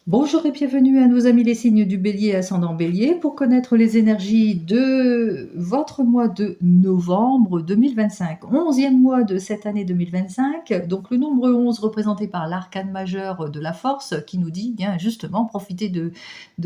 Bonjour et bienvenue à nos amis les signes du Bélier ascendant Bélier pour connaître les énergies de votre mois de novembre 2025, 11e mois de cette année 2025. Donc le nombre 11 représenté par l'arcane majeur de la force qui nous dit bien justement profitez de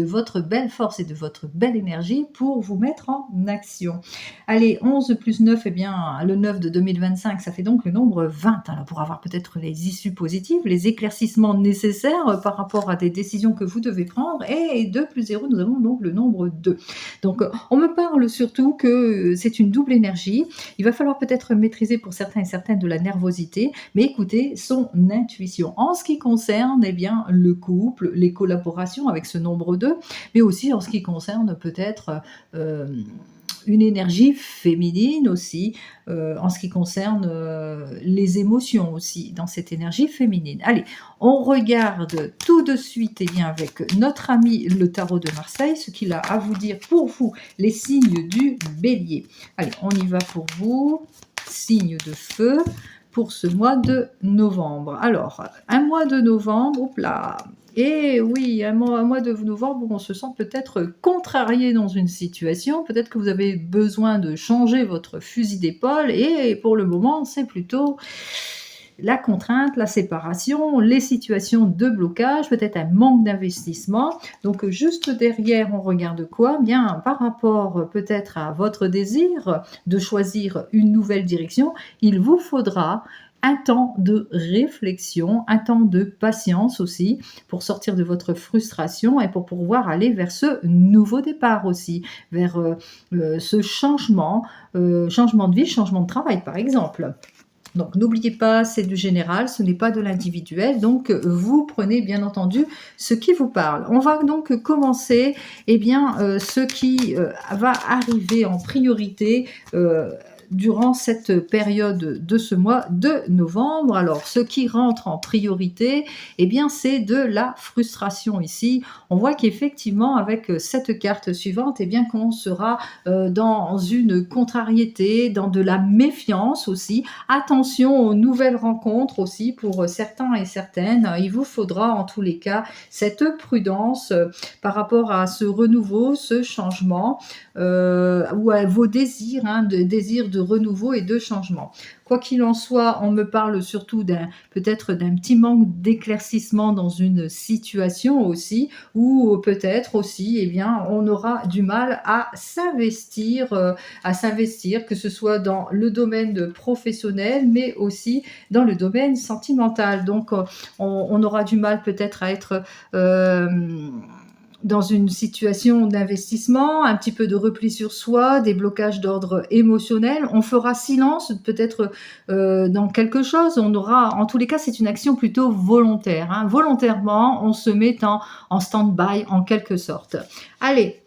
votre belle force et de votre belle énergie pour vous mettre en action. Allez, 11 plus 9, eh bien le 9 de 2025, ça fait donc le nombre 20. Alors pour avoir peut-être les issues positives, les éclaircissements nécessaires par rapport à des décisions que vous devez prendre. Et 2 plus 0, nous avons donc le nombre 2. Donc on me parle surtout que c'est une double énergie. Il va falloir peut-être maîtriser pour certains et certaines de la nervosité, mais écoutez son intuition. En ce qui concerne eh bien, le couple, les collaborations avec ce nombre 2, mais aussi en ce qui concerne peut-être une énergie féminine aussi, en ce qui concerne les émotions aussi, dans cette énergie féminine. Allez, on regarde tout de suite eh bien, avec notre ami le tarot de Marseille, ce qu'il a à vous dire pour vous, les signes du bélier. Allez, on y va pour vous, signe de feu, pour ce mois de novembre. Alors, un mois de novembre, hop là, et oui, un mois de novembre où on se sent peut-être contrarié dans une situation, peut-être que vous avez besoin de changer votre fusil d'épaule et pour le moment, c'est plutôt la contrainte, la séparation, les situations de blocage, peut-être un manque d'investissement. Donc juste derrière, on regarde quoi? Bien, par rapport peut-être à votre désir de choisir une nouvelle direction, il vous faudra un temps de réflexion, un temps de patience aussi pour sortir de votre frustration et pour pouvoir aller vers ce nouveau départ aussi, vers ce changement, changement de vie, changement de travail par exemple. Donc n'oubliez pas, c'est du général, ce n'est pas de l'individuel, donc vous prenez bien entendu ce qui vous parle. On va donc commencer ce qui va arriver en priorité durant cette période de ce mois de novembre. Alors, ce qui rentre en priorité, eh bien, c'est de la frustration ici. On voit qu'effectivement, avec cette carte suivante, eh bien, qu'on sera dans une contrariété, dans de la méfiance aussi. Attention aux nouvelles rencontres aussi pour certains et certaines. Il vous faudra en tous les cas cette prudence par rapport à ce renouveau, ce changement ou à vos désirs, désirs de renouveau et de changement. Quoi qu'il en soit, on me parle surtout peut-être d'un petit manque d'éclaircissement dans une situation aussi, ou peut-être aussi, eh bien, on aura du mal à s'investir, que ce soit dans le domaine professionnel, mais aussi dans le domaine sentimental. Donc, on aura du mal peut-être à être dans une situation d'investissement, un petit peu de repli sur soi, des blocages d'ordre émotionnel. On fera silence peut-être dans quelque chose. On aura, en tous les cas, c'est une action plutôt volontaire. Volontairement, on se met en stand-by en quelque sorte. Allez,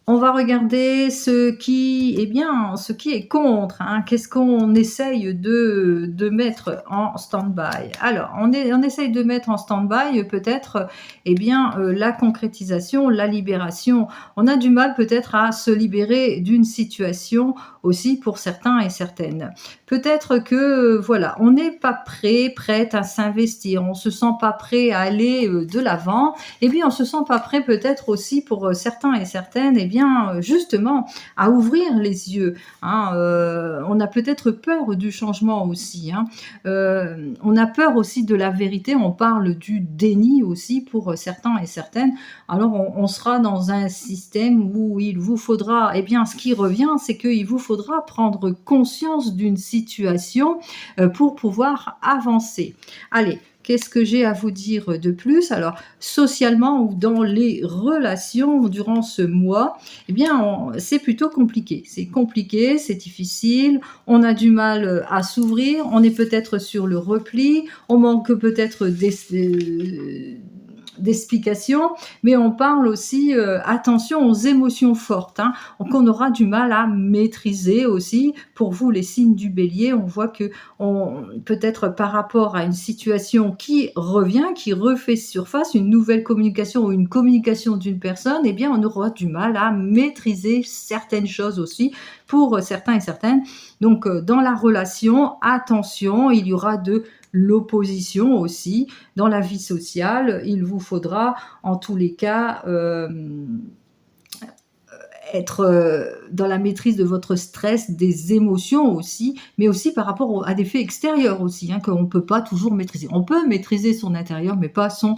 on va regarder ce qui est contre. Qu'est-ce qu'on essaye de mettre en stand-by? Alors, on essaye de mettre en stand-by peut-être la concrétisation, la libération. On a du mal peut-être à se libérer d'une situation aussi pour certains et certaines. Peut-être que voilà, on n'est pas prête à s'investir, on se sent pas prêt à aller de l'avant, et bien on se sent pas prêt peut-être aussi pour certains et certaines, justement à ouvrir les yeux. On a peut-être peur du changement aussi. On a peur aussi de la vérité. On parle du déni aussi pour certains et certaines. Alors on sera dans un système où il vous faudra, ce qui revient, c'est qu'il vous faudra prendre conscience d'une situation pour pouvoir avancer. Allez. Qu'est-ce que j'ai à vous dire de plus? Alors, socialement ou dans les relations durant ce mois, c'est plutôt compliqué. C'est compliqué, c'est difficile, on a du mal à s'ouvrir, on est peut-être sur le repli, on manque peut-être d'explications, mais on parle aussi attention aux émotions fortes qu'on aura du mal à maîtriser aussi. Pour vous les signes du bélier, on voit que peut-être par rapport à une situation qui revient, qui refait surface, une nouvelle communication ou une communication d'une personne, on aura du mal à maîtriser certaines choses aussi pour certains et certaines. Donc dans la relation, attention, il y aura de l'opposition aussi. Dans la vie sociale, il vous faudra en tous les cas, être dans la maîtrise de votre stress, des émotions aussi, mais aussi par rapport à des faits extérieurs aussi, hein, qu'on ne peut pas toujours maîtriser. On peut maîtriser son intérieur, mais pas son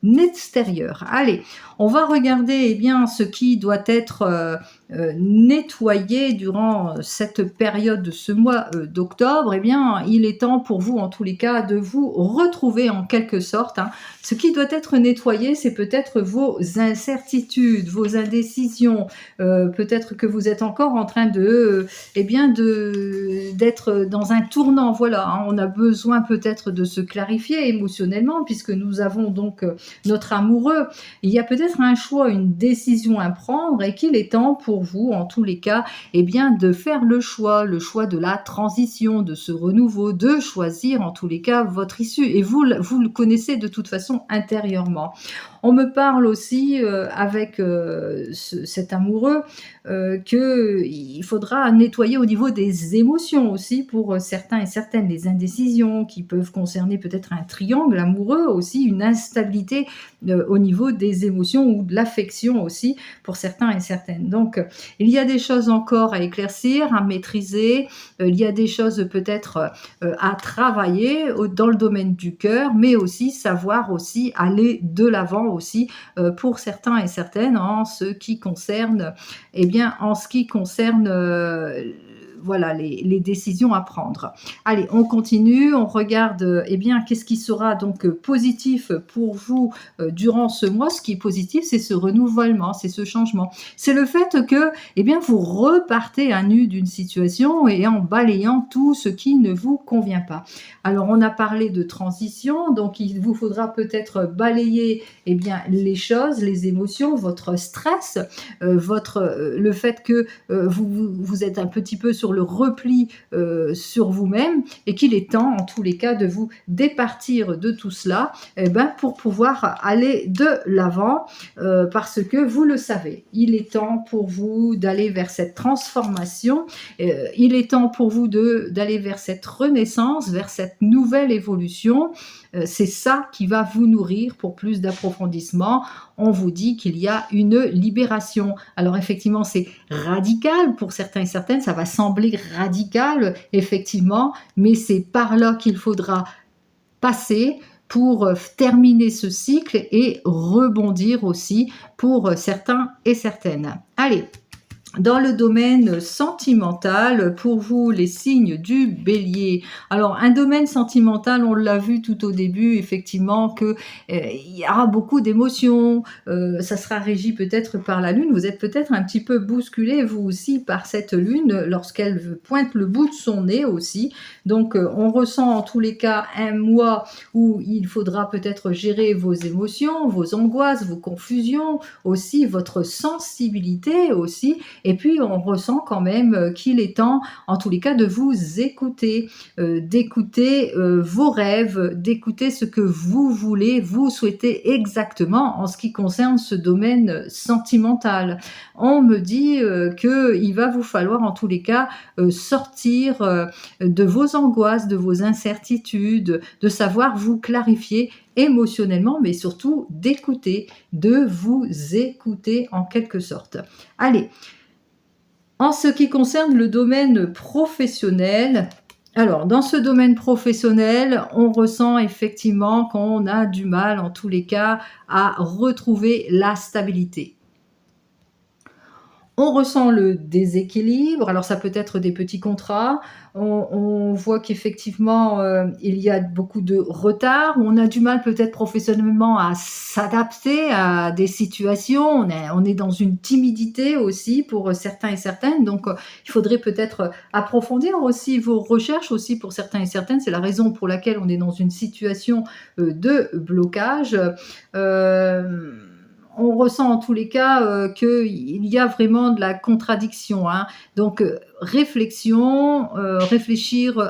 extérieur. Allez, on va regarder eh bien, ce qui doit être nettoyé durant cette période de ce mois d'octobre. Eh bien, il est temps pour vous, en tous les cas, de vous retrouver en quelque sorte. Hein. Ce qui doit être nettoyé, c'est peut-être vos incertitudes, vos indécisions. Peut-être que vous êtes encore en train de, eh bien, d'être dans un tournant. Voilà, hein. On a besoin peut-être de se clarifier émotionnellement, puisque nous avons donc notre amoureux. Il y a peut-être un choix, une décision à prendre et qu'il est temps pour vous, en tous les cas, eh bien, de faire le choix de la transition, de ce renouveau, de choisir en tous les cas votre issue. Et vous le connaissez de toute façon intérieurement. On me parle aussi avec cet amoureux qu'il faudra nettoyer au niveau des émotions aussi pour certains et certaines, les indécisions qui peuvent concerner peut-être un triangle amoureux aussi, une instabilité au niveau des émotions ou de l'affection aussi pour certains et certaines. Donc, il y a des choses encore à éclaircir, à maîtriser, il y a des choses peut-être à travailler dans le domaine du cœur, mais aussi savoir aussi aller de l'avant aussi pour certains et certaines en ce qui concerne, eh bien, en ce qui concerne voilà, les décisions à prendre. Allez, on continue, on regarde, eh bien, qu'est-ce qui sera donc positif pour vous durant ce mois. Ce qui est positif, c'est ce renouvellement, c'est ce changement. C'est le fait que, eh bien, vous repartez à nu d'une situation et en balayant tout ce qui ne vous convient pas. Alors, on a parlé de transition, donc il vous faudra peut-être balayer, eh bien, les choses, les émotions, votre stress, le fait que vous êtes un petit peu sur le repli sur vous-même et qu'il est temps, en tous les cas, de vous départir de tout cela pour pouvoir aller de l'avant parce que vous le savez, il est temps pour vous d'aller vers cette transformation, il est temps pour vous d'aller vers cette renaissance, vers cette nouvelle évolution. C'est ça qui va vous nourrir pour plus d'approfondissement. On vous dit qu'il y a une libération. Alors effectivement, c'est radical pour certains et certaines, ça va sembler radical, effectivement, mais c'est par là qu'il faudra passer pour terminer ce cycle et rebondir aussi pour certains et certaines. Allez, dans le domaine sentimental, pour vous, les signes du bélier. Alors, un domaine sentimental, on l'a vu tout au début, effectivement, que il y aura beaucoup d'émotions, ça sera régi peut-être par la lune. Vous êtes peut-être un petit peu bousculé, vous aussi, par cette lune, lorsqu'elle pointe le bout de son nez aussi. Donc, on ressent en tous les cas un mois où il faudra peut-être gérer vos émotions, vos angoisses, vos confusions, aussi votre sensibilité aussi. Et puis, on ressent quand même qu'il est temps, en tous les cas, de vous écouter, d'écouter vos rêves, d'écouter ce que vous voulez, vous souhaitez exactement en ce qui concerne ce domaine sentimental. On me dit qu'il va vous falloir, en tous les cas, sortir de vos angoisses, de vos incertitudes, de savoir vous clarifier émotionnellement, mais surtout d'écouter, de vous écouter en quelque sorte. Allez, en ce qui concerne le domaine professionnel, alors dans ce domaine professionnel, on ressent effectivement qu'on a du mal, en tous les cas, à retrouver la stabilité. On ressent le déséquilibre, alors ça peut être des petits contrats, on voit qu'effectivement, il y a beaucoup de retard, on a du mal peut-être professionnellement à s'adapter à des situations, on est dans une timidité aussi pour certains et certaines, donc il faudrait peut-être approfondir aussi vos recherches aussi pour certains et certaines. C'est la raison pour laquelle on est dans une situation de blocage. On ressent en tous les cas qu'il y a vraiment de la contradiction. Hein. Donc, réfléchir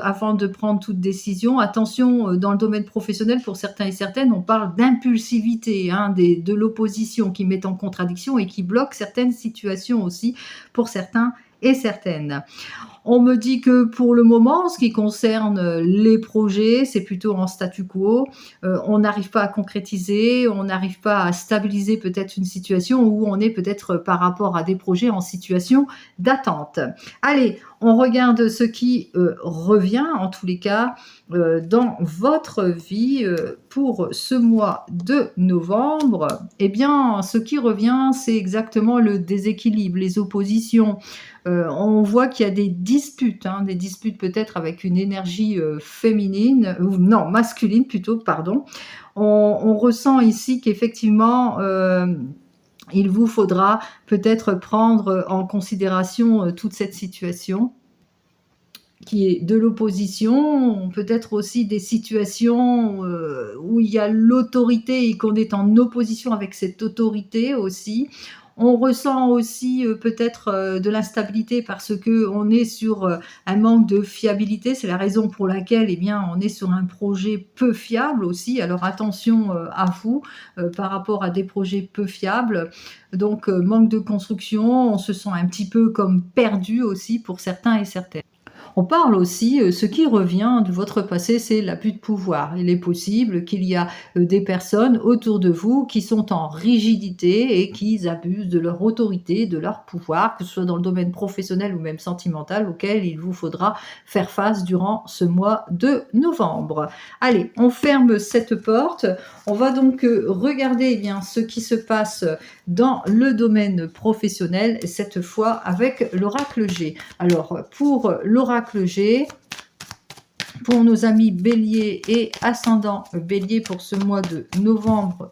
avant de prendre toute décision. Attention, dans le domaine professionnel, pour certains et certaines, on parle d'impulsivité, hein, de l'opposition qui met en contradiction et qui bloque certaines situations aussi pour certains et certaine. On me dit que pour le moment, en ce qui concerne les projets, c'est plutôt en statu quo. On n'arrive pas à concrétiser, on n'arrive pas à stabiliser peut-être une situation où on est peut-être par rapport à des projets en situation d'attente. Allez, on regarde ce qui revient en tous les cas dans votre vie pour ce mois de novembre. Eh bien, ce qui revient, c'est exactement le déséquilibre, les oppositions. On voit qu'il y a des disputes peut-être avec une énergie féminine, ou non, masculine plutôt, pardon. On ressent ici qu'effectivement, il vous faudra peut-être prendre en considération toute cette situation qui est de l'opposition, peut-être aussi des situations où il y a l'autorité et qu'on est en opposition avec cette autorité aussi. On ressent aussi peut-être de l'instabilité parce qu'on est sur un manque de fiabilité. C'est la raison pour laquelle eh bien, on est sur un projet peu fiable aussi. Alors attention à vous par rapport à des projets peu fiables. Donc manque de construction, on se sent un petit peu comme perdu aussi pour certains et certaines. On parle aussi, ce qui revient de votre passé, c'est l'abus de pouvoir. Il est possible qu'il y a des personnes autour de vous qui sont en rigidité et qui abusent de leur autorité, de leur pouvoir, que ce soit dans le domaine professionnel ou même sentimental, auquel il vous faudra faire face durant ce mois de novembre. Allez, on ferme cette porte. On va donc regarder eh bien, ce qui se passe dans le domaine professionnel, cette fois avec l'oracle G. Alors, pour l'oracle G, pour nos amis bélier et ascendant bélier pour ce mois de novembre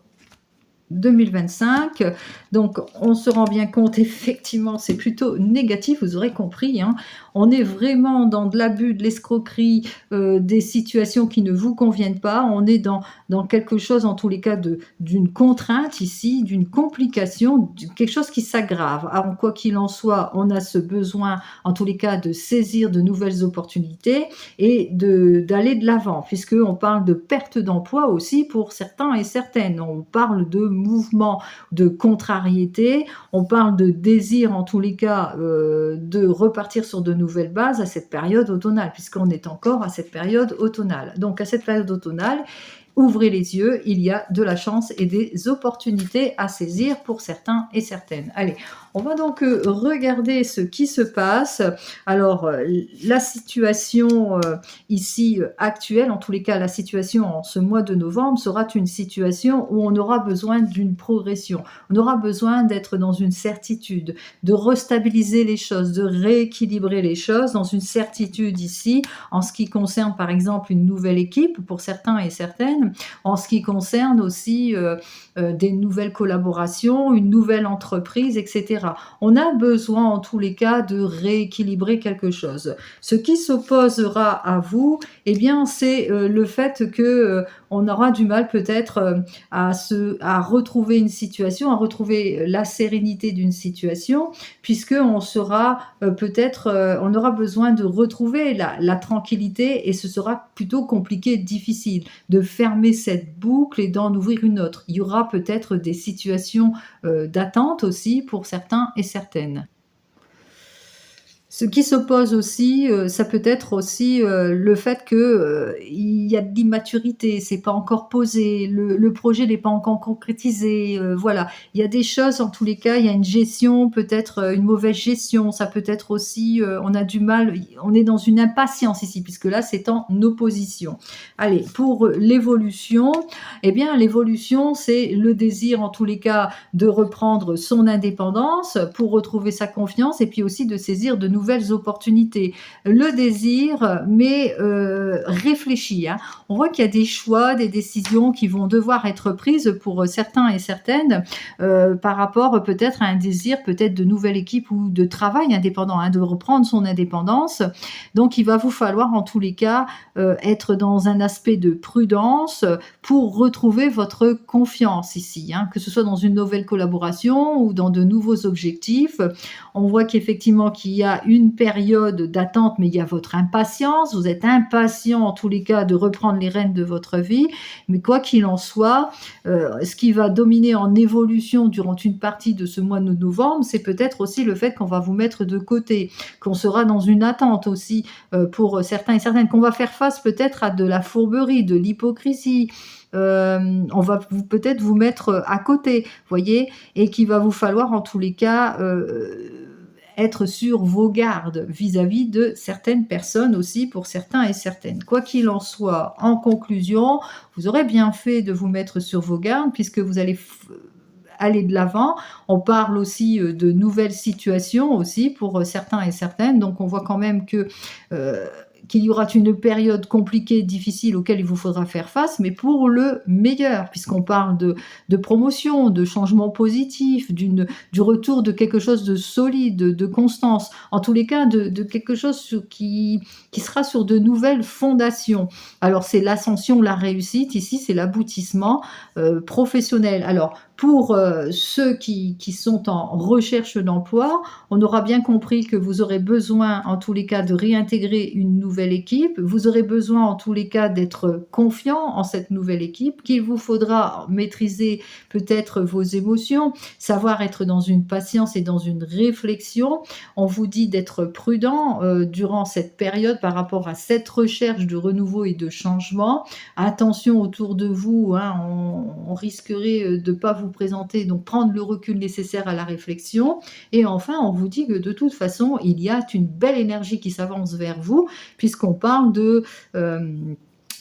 2025. Donc, on se rend bien compte, effectivement, c'est plutôt négatif, vous aurez compris. Hein. On est vraiment dans de l'abus, de l'escroquerie, des situations qui ne vous conviennent pas. On est dans quelque chose, en tous les cas, d'une contrainte ici, d'une complication, quelque chose qui s'aggrave. Alors, quoi qu'il en soit, on a ce besoin, en tous les cas, de saisir de nouvelles opportunités et d'aller de l'avant, puisqu'on parle de perte d'emploi aussi pour certains et certaines. On parle de mouvement de contrariété, on parle de désir en tous les cas de repartir sur de nouvelles bases à cette période automnale, puisqu'on est encore à cette période automnale. Donc à cette période automnale, ouvrez les yeux, il y a de la chance et des opportunités à saisir pour certains et certaines. Allez, on va donc regarder ce qui se passe. Alors, la situation ici actuelle, en tous les cas, la situation en ce mois de novembre sera une situation où on aura besoin d'une progression. On aura besoin d'être dans une certitude, de restabiliser les choses, de rééquilibrer les choses dans une certitude ici, en ce qui concerne par exemple une nouvelle équipe pour certains et certaines, en ce qui concerne aussi des nouvelles collaborations, une nouvelle entreprise, etc. On a besoin en tous les cas de rééquilibrer quelque chose. Ce qui s'opposera à vous, eh bien, c'est le fait que on aura du mal peut-être à retrouver une situation, à retrouver la sérénité d'une situation, puisque on sera peut-être, on aura besoin de retrouver la tranquillité et ce sera plutôt compliqué, difficile de fermer cette boucle et d'en ouvrir une autre. Il y aura peut-être des situations d'attente aussi pour certains et certaines. Ce qui s'oppose aussi, ça peut être aussi le fait que il y a de l'immaturité, c'est pas encore posé, le projet n'est pas encore concrétisé, voilà. Il y a des choses, en tous les cas, il y a une gestion, peut-être une mauvaise gestion, ça peut être aussi, on a du mal, on est dans une impatience ici, puisque là, c'est en opposition. Allez, pour l'évolution, eh bien, l'évolution, c'est le désir, en tous les cas, de reprendre son indépendance pour retrouver sa confiance et puis aussi de saisir de nouvelles opportunités. Le désir, mais réfléchi. Hein. On voit qu'il y a des choix, des décisions qui vont devoir être prises pour certains et certaines par rapport peut-être à un désir peut-être de nouvelle équipe ou de travail indépendant, hein, de reprendre son indépendance. Donc, il va vous falloir en tous les cas être dans un aspect de prudence pour retrouver votre confiance ici, hein, que ce soit dans une nouvelle collaboration ou dans de nouveaux objectifs. On voit qu'effectivement qu'il y a une période d'attente, mais il y a votre impatience. Vous êtes impatient en tous les cas de reprendre les rênes de votre vie. Mais quoi qu'il en soit, ce qui va dominer en évolution durant une partie de ce mois de novembre, c'est peut-être aussi le fait qu'on va vous mettre de côté, qu'on sera dans une attente aussi pour certains et certaines, qu'on va faire face peut-être à de la fourberie, de l'hypocrisie. On va peut-être vous mettre à côté, voyez, et qu'il va vous falloir en tous les cas être sur vos gardes vis-à-vis de certaines personnes aussi, pour certains et certaines. Quoi qu'il en soit, en conclusion, vous aurez bien fait de vous mettre sur vos gardes puisque vous allez aller de l'avant. On parle aussi de nouvelles situations aussi pour certains et certaines. Donc on voit quand même que qu'il y aura une période compliquée, difficile, auquel il vous faudra faire face, mais pour le meilleur, puisqu'on parle de promotion, de changement positif, du retour de quelque chose de solide, de constance, en tous les cas de quelque chose qui sera sur de nouvelles fondations. Alors c'est l'ascension, la réussite, ici c'est l'aboutissement professionnel. Alors pour ceux qui sont en recherche d'emploi, on aura bien compris que vous aurez besoin en tous les cas de réintégrer une nouvelle équipe, vous aurez besoin en tous les cas d'être confiant en cette nouvelle équipe, qu'il vous faudra maîtriser peut-être vos émotions, savoir être dans une patience et dans une réflexion. On vous dit d'être prudent durant cette période par rapport à cette recherche de renouveau et de changement. Attention autour de vous, hein, on risquerait de ne pas vous présenter, donc prendre le recul nécessaire à la réflexion. Et enfin, on vous dit que de toute façon, il y a une belle énergie qui s'avance vers vous, puisqu'on parle de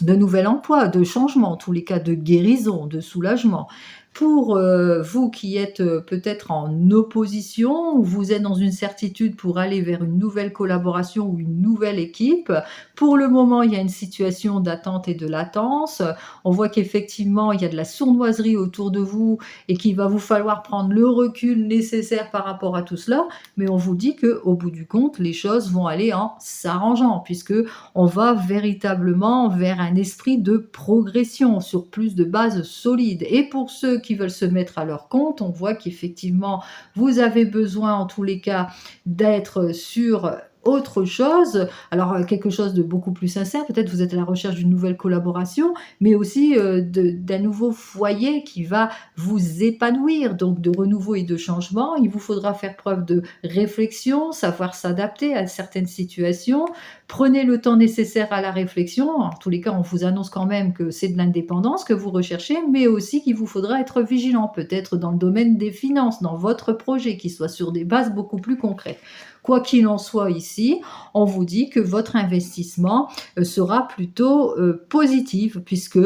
nouvel emploi, de changement, en tous les cas de guérison, de soulagement. Pour vous qui êtes peut-être en opposition, vous êtes dans une certitude pour aller vers une nouvelle collaboration ou une nouvelle équipe. Pour le moment, il y a une situation d'attente et de latence. On voit qu'effectivement, il y a de la sournoiserie autour de vous et qu'il va vous falloir prendre le recul nécessaire par rapport à tout cela. Mais on vous dit qu'au bout du compte, les choses vont aller en s'arrangeant, puisque on va véritablement vers un esprit de progression sur plus de bases solides. Et pour ceux qui veulent se mettre à leur compte, on voit qu'effectivement, vous avez besoin en tous les cas d'être sur autre chose, alors quelque chose de beaucoup plus sincère, peut-être vous êtes à la recherche d'une nouvelle collaboration, mais aussi d'un nouveau foyer qui va vous épanouir, donc de renouveau et de changement. Il vous faudra faire preuve de réflexion, savoir s'adapter à certaines situations. Prenez le temps nécessaire à la réflexion. En tous les cas, on vous annonce quand même que c'est de l'indépendance que vous recherchez, mais aussi qu'il vous faudra être vigilant, peut-être dans le domaine des finances, dans votre projet, qui soit sur des bases beaucoup plus concrètes. Quoi qu'il en soit ici, on vous dit que votre investissement sera plutôt positif, puisque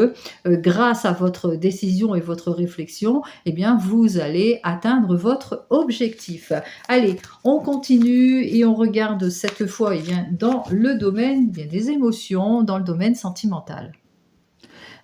grâce à votre décision et votre réflexion, eh bien, vous allez atteindre votre objectif. Allez, on continue et on regarde cette fois eh bien, dans le domaine des émotions, dans le domaine sentimental.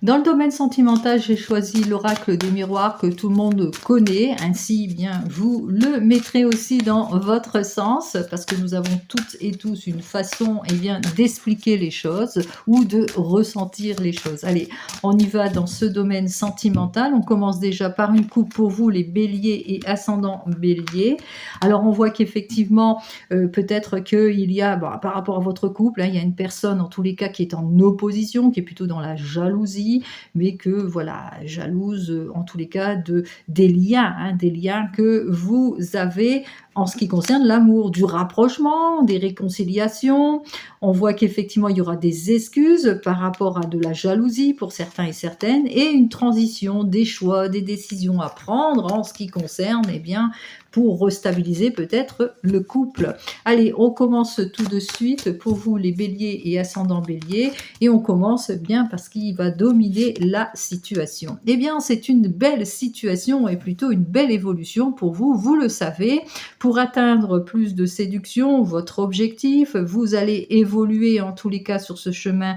Dans le domaine sentimental, j'ai choisi l'oracle des miroirs que tout le monde connaît. Ainsi, bien, vous le mettrez aussi dans votre sens, parce que nous avons toutes et tous une façon eh bien, d'expliquer les choses ou de ressentir les choses. Allez, on y va dans ce domaine sentimental. On commence déjà par une coupe pour vous, les béliers et ascendants béliers. Alors, on voit qu'effectivement, peut-être qu'il y a, par rapport à votre couple, hein, il y a une personne, en tous les cas, qui est en opposition, qui est plutôt dans la jalousie, mais que voilà, jalouse en tous les cas des liens que vous avez en ce qui concerne l'amour, du rapprochement, des réconciliations. On voit qu'effectivement il y aura des excuses par rapport à de la jalousie pour certains et certaines, et une transition, des choix, des décisions à prendre en ce qui concerne eh bien pour restabiliser peut-être le couple. Allez, on commence tout de suite pour vous les béliers et ascendants béliers, et on commence bien parce qu'il va dominer la situation. Eh bien, c'est une belle situation et plutôt une belle évolution pour vous, vous le savez. Pour atteindre plus de séduction, votre objectif, vous allez évoluer en tous les cas sur ce chemin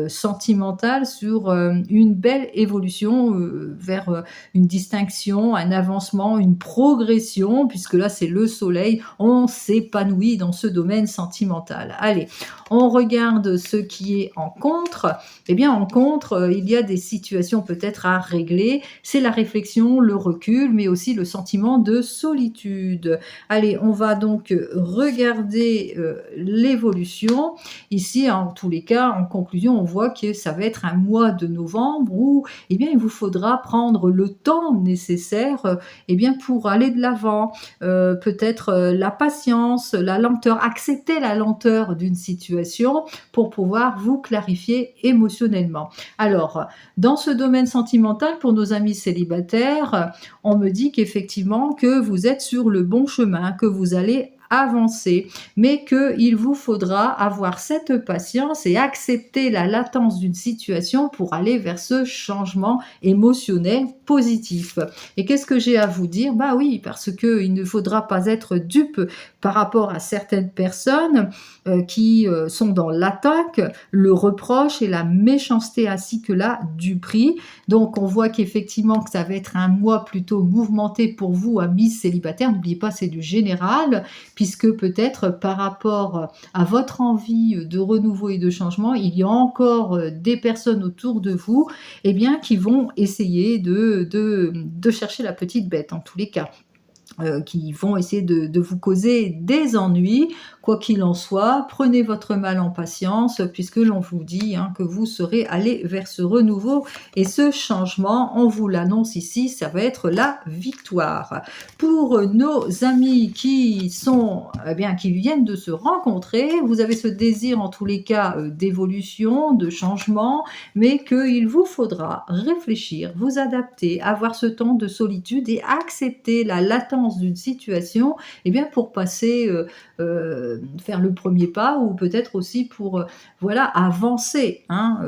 sentimental, sur une belle évolution vers une distinction, un avancement, une progression, puisque là c'est le soleil, on s'épanouit dans ce domaine sentimental. Allez, on regarde ce qui est en contre. Eh bien en contre, il y a des situations peut-être à régler, c'est la réflexion, le recul, mais aussi le sentiment de solitude. Allez, on va donc regarder l'évolution. Ici, en tous les cas, en conclusion, on voit que ça va être un mois de novembre où eh bien, il vous faudra prendre le temps nécessaire eh bien, pour aller de l'avant. Peut-être la patience, la lenteur, accepter la lenteur d'une situation pour pouvoir vous clarifier émotionnellement. Alors, dans ce domaine sentimental, pour nos amis célibataires, on me dit qu'effectivement que vous êtes sur le bon chemin, que vous allez avancer, mais qu'il vous faudra avoir cette patience et accepter la latence d'une situation pour aller vers ce changement émotionnel positif. Et qu'est-ce que j'ai à vous dire? Bah oui, parce qu'il ne faudra pas être dupe par rapport à certaines personnes qui sont dans l'attaque, le reproche et la méchanceté ainsi que la duperie. Donc on voit qu'effectivement que ça va être un mois plutôt mouvementé pour vous, amis célibataires. N'oubliez pas, c'est du général, puisque peut-être par rapport à votre envie de renouveau et de changement, il y a encore des personnes autour de vous eh bien, qui vont essayer de chercher la petite bête en tous les cas. Qui vont essayer de vous causer des ennuis. Quoi qu'il en soit, prenez votre mal en patience, puisque l'on vous dit que vous serez allé vers ce renouveau et ce changement. On vous l'annonce ici, ça va être la victoire. Pour nos amis qui sont, qui viennent de se rencontrer, vous avez ce désir en tous les cas d'évolution, de changement, mais qu'il vous faudra réfléchir, vous adapter, avoir ce temps de solitude et accepter la latence d'une situation, eh bien pour passer, faire le premier pas ou peut-être aussi pour voilà avancer,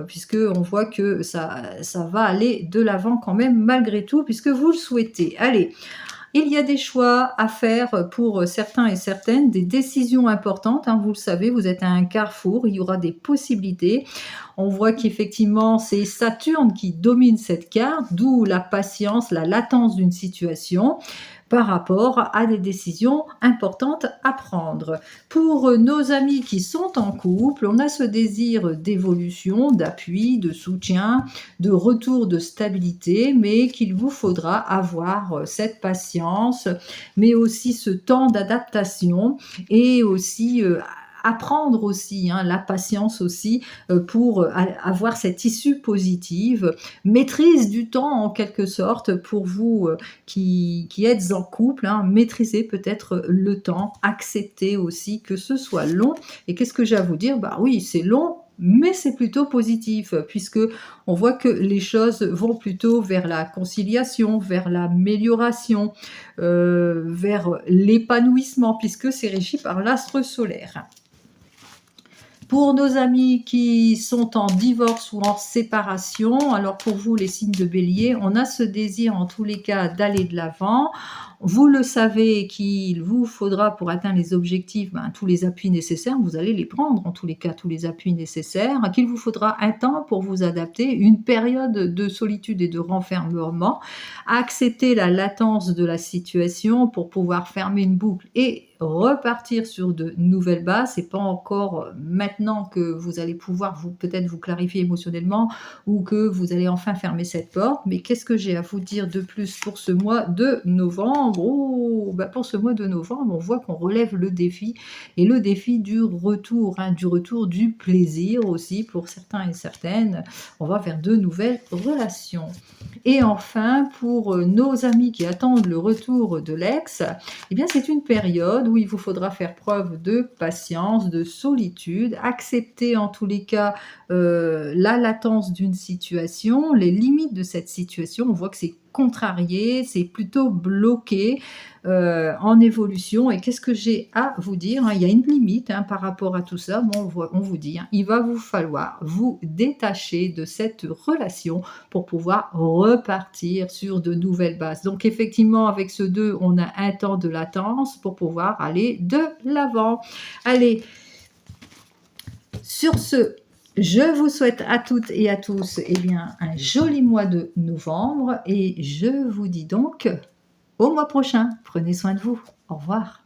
puisque on voit que ça va aller de l'avant quand même malgré tout, puisque vous le souhaitez. Allez. Il y a des choix à faire pour certains et certaines, des décisions importantes. Vous le savez, vous êtes à un carrefour, il y aura des possibilités. On voit qu'effectivement, c'est Saturne qui domine cette carte, d'où la patience, la latence d'une situation par rapport à des décisions importantes à prendre. Pour nos amis qui sont en couple, on a ce désir d'évolution, d'appui, de soutien, de retour de stabilité, mais qu'il vous faudra avoir cette patience, mais aussi ce temps d'adaptation et aussi apprendre aussi, la patience aussi, pour avoir cette issue positive, maîtrise du temps en quelque sorte pour vous qui êtes en couple, maîtrisez peut-être le temps, acceptez aussi que ce soit long. Et qu'est-ce que j'ai à vous dire? Bah oui, c'est long, mais c'est plutôt positif, puisque on voit que les choses vont plutôt vers la conciliation, vers l'amélioration, vers l'épanouissement, puisque c'est régi par l'astre solaire. Pour nos amis qui sont en divorce ou en séparation, alors pour vous les signes de Bélier, on a ce désir en tous les cas d'aller de l'avant. Vous le savez qu'il vous faudra pour atteindre les objectifs tous les appuis nécessaires, vous allez les prendre en tous les cas, tous les appuis nécessaires, qu'il vous faudra un temps pour vous adapter, une période de solitude et de renfermement, accepter la latence de la situation pour pouvoir fermer une boucle et repartir sur de nouvelles bases. C'est pas encore maintenant que vous allez pouvoir peut-être vous clarifier émotionnellement ou que vous allez enfin fermer cette porte. Mais qu'est-ce que j'ai à vous dire de plus pour ce mois de novembre? Pour ce mois de novembre, on voit qu'on relève le défi et le défi du retour du plaisir aussi pour certains et certaines. On va vers de nouvelles relations. Et enfin, pour nos amis qui attendent le retour de l'ex, eh bien c'est une période où il vous faudra faire preuve de patience, de solitude, accepter en tous les cas la latence d'une situation, les limites de cette situation. On voit que c'est contrarié, c'est plutôt bloqué en évolution. Et qu'est-ce que j'ai à vous dire? Il y a une limite par rapport à tout ça. Bon, on vous dit, il va vous falloir vous détacher de cette relation pour pouvoir repartir sur de nouvelles bases. Donc effectivement, avec ce 2, on a un temps de latence pour pouvoir aller de l'avant. Allez, sur ce, je vous souhaite à toutes et à tous un joli mois de novembre et je vous dis donc au mois prochain. Prenez soin de vous. Au revoir.